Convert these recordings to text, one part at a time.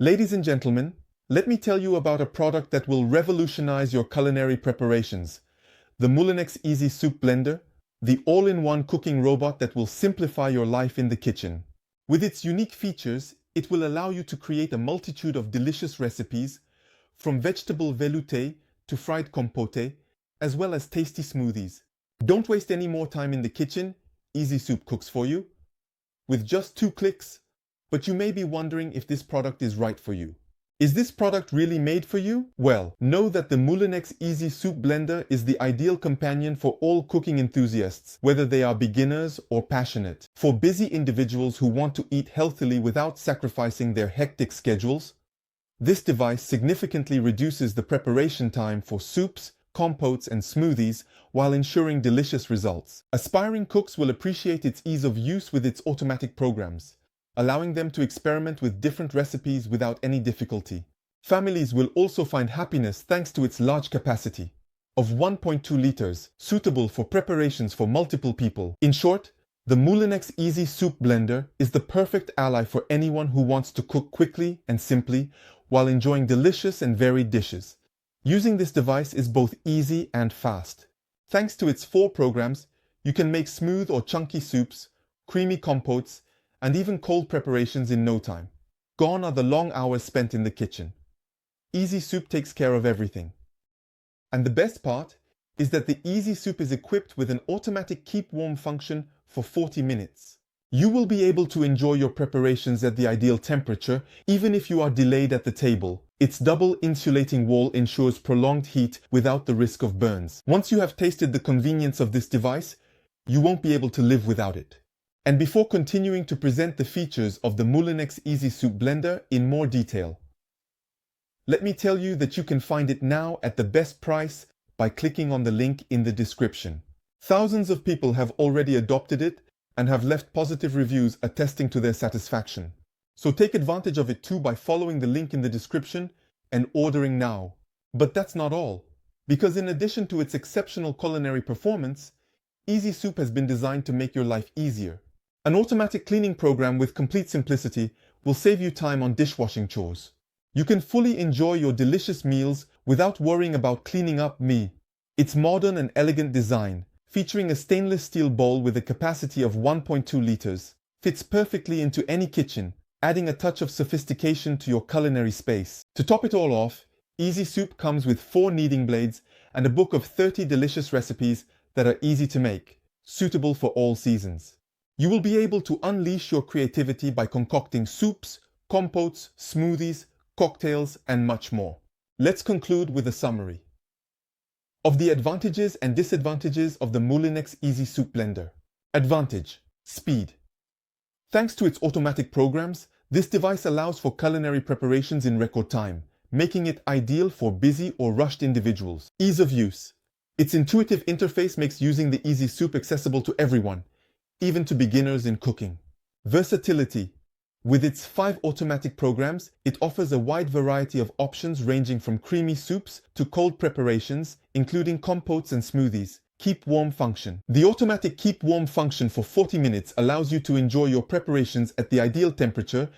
Ladies and gentlemen, let me tell you about a product that will revolutionize your culinary preparations. The Moulinex Easy Soup Blender, the all-in-one cooking robot that will simplify your life in the kitchen. With its unique features, it will allow you to create a multitude of delicious recipes, from vegetable velvety to fried compote, as well as tasty smoothies. Don't waste any more time in the kitchen. Easy Soup cooks for you with just 2 clicks. But you may be wondering if this product is right for you. Is this product really made for you? Well, know that the Moulinex Easy Soup Blender is the ideal companion for all cooking enthusiasts, whether they are beginners or passionate. For busy individuals who want to eat healthily without sacrificing their hectic schedules, this device significantly reduces the preparation time for soups, compotes, and smoothies while ensuring delicious results. Aspiring cooks will appreciate its ease of use with its automatic programs, allowing them to experiment with different recipes without any difficulty. Families will also find happiness thanks to its large capacity of 1.2 liters, suitable for preparations for multiple people. In short, the Moulinex Easy Soup Blender is the perfect ally for anyone who wants to cook quickly and simply while enjoying delicious and varied dishes. Using this device is both easy and fast. Thanks to its 4 programs, you can make smooth or chunky soups, creamy compotes, and even cold preparations in no time. Gone are the long hours spent in the kitchen. Easy Soup takes care of everything. And the best part is that the Easy Soup is equipped with an automatic keep warm function for 40 minutes. You will be able to enjoy your preparations at the ideal temperature even if you are delayed at the table. Its double insulating wall ensures prolonged heat without the risk of burns. Once you have tasted the convenience of this device, you won't be able to live without it. And before continuing to present the features of the Moulinex Easy Soup Blender in more detail, let me tell you that you can find it now at the best price by clicking on the link in the description. Thousands of people have already adopted it and have left positive reviews attesting to their satisfaction. So take advantage of it too by following the link in the description and ordering now. But that's not all, because in addition to its exceptional culinary performance, Easy Soup has been designed to make your life easier. An automatic cleaning program with complete simplicity will save you time on dishwashing chores. You can fully enjoy your delicious meals without worrying about cleaning up. Its modern and elegant design, featuring a stainless steel bowl with a capacity of 1.2 liters, fits perfectly into any kitchen, adding a touch of sophistication to your culinary space. To top it all off, Easy Soup comes with 4 kneading blades and a book of 30 delicious recipes that are easy to make, suitable for all seasons. You will be able to unleash your creativity by concocting soups, compotes, smoothies, cocktails, and much more. Let's conclude with a summary of the advantages and disadvantages of the Moulinex Easy Soup Blender. Advantage: speed. Thanks to its automatic programs, this device allows for culinary preparations in record time, making it ideal for busy or rushed individuals. Ease of use. Its intuitive interface makes using the Easy Soup accessible to everyone, even to beginners in cooking. Versatility. With its 5 automatic programs, it offers a wide variety of options ranging from creamy soups to cold preparations, including compotes and smoothies. Keep warm function. The automatic keep warm function for 40 minutes allows you to enjoy your preparations at the ideal temperature,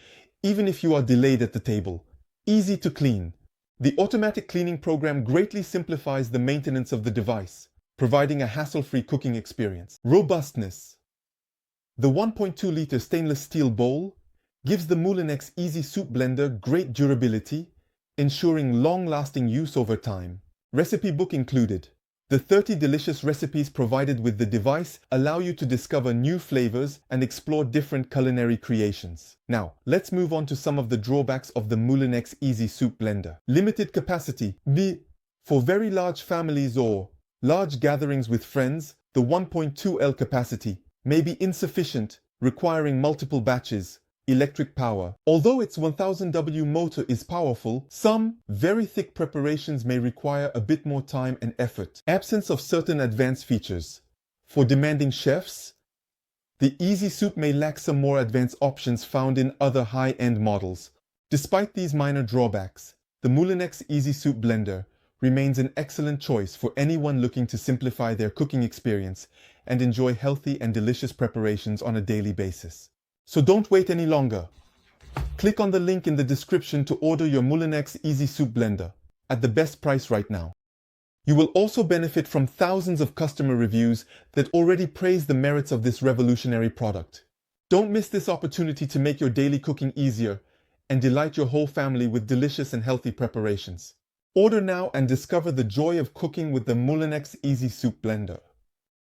even if you are delayed at the table. Easy to clean. The automatic cleaning program greatly simplifies the maintenance of the device, providing a hassle-free cooking experience. Robustness. The 1.2-liter stainless steel bowl gives the Moulinex Easy Soup Blender great durability, ensuring long-lasting use over time. Recipe book included. The 30 delicious recipes provided with the device allow you to discover new flavors and explore different culinary creations. Now, let's move on to some of the drawbacks of the Moulinex Easy Soup Blender. Limited capacity. For very large families or large gatherings with friends, the 1.2 L capacity may be insufficient, requiring multiple batches. Electric power. Although its 1000 W motor is powerful, some very thick preparations may require a bit more time and effort. Absence of certain advanced features. For demanding chefs, the Easy Soup may lack some more advanced options found in other high-end models. Despite these minor drawbacks, the Moulinex Easy Soup Blender remains an excellent choice for anyone looking to simplify their cooking experience and enjoy healthy and delicious preparations on a daily basis. So don't wait any longer. Click on the link in the description to order your Moulinex Easy Soup Blender at the best price right now. You will also benefit from thousands of customer reviews that already praise the merits of this revolutionary product. Don't miss this opportunity to make your daily cooking easier and delight your whole family with delicious and healthy preparations. Order now and discover the joy of cooking with the Moulinex Easy Soup Blender.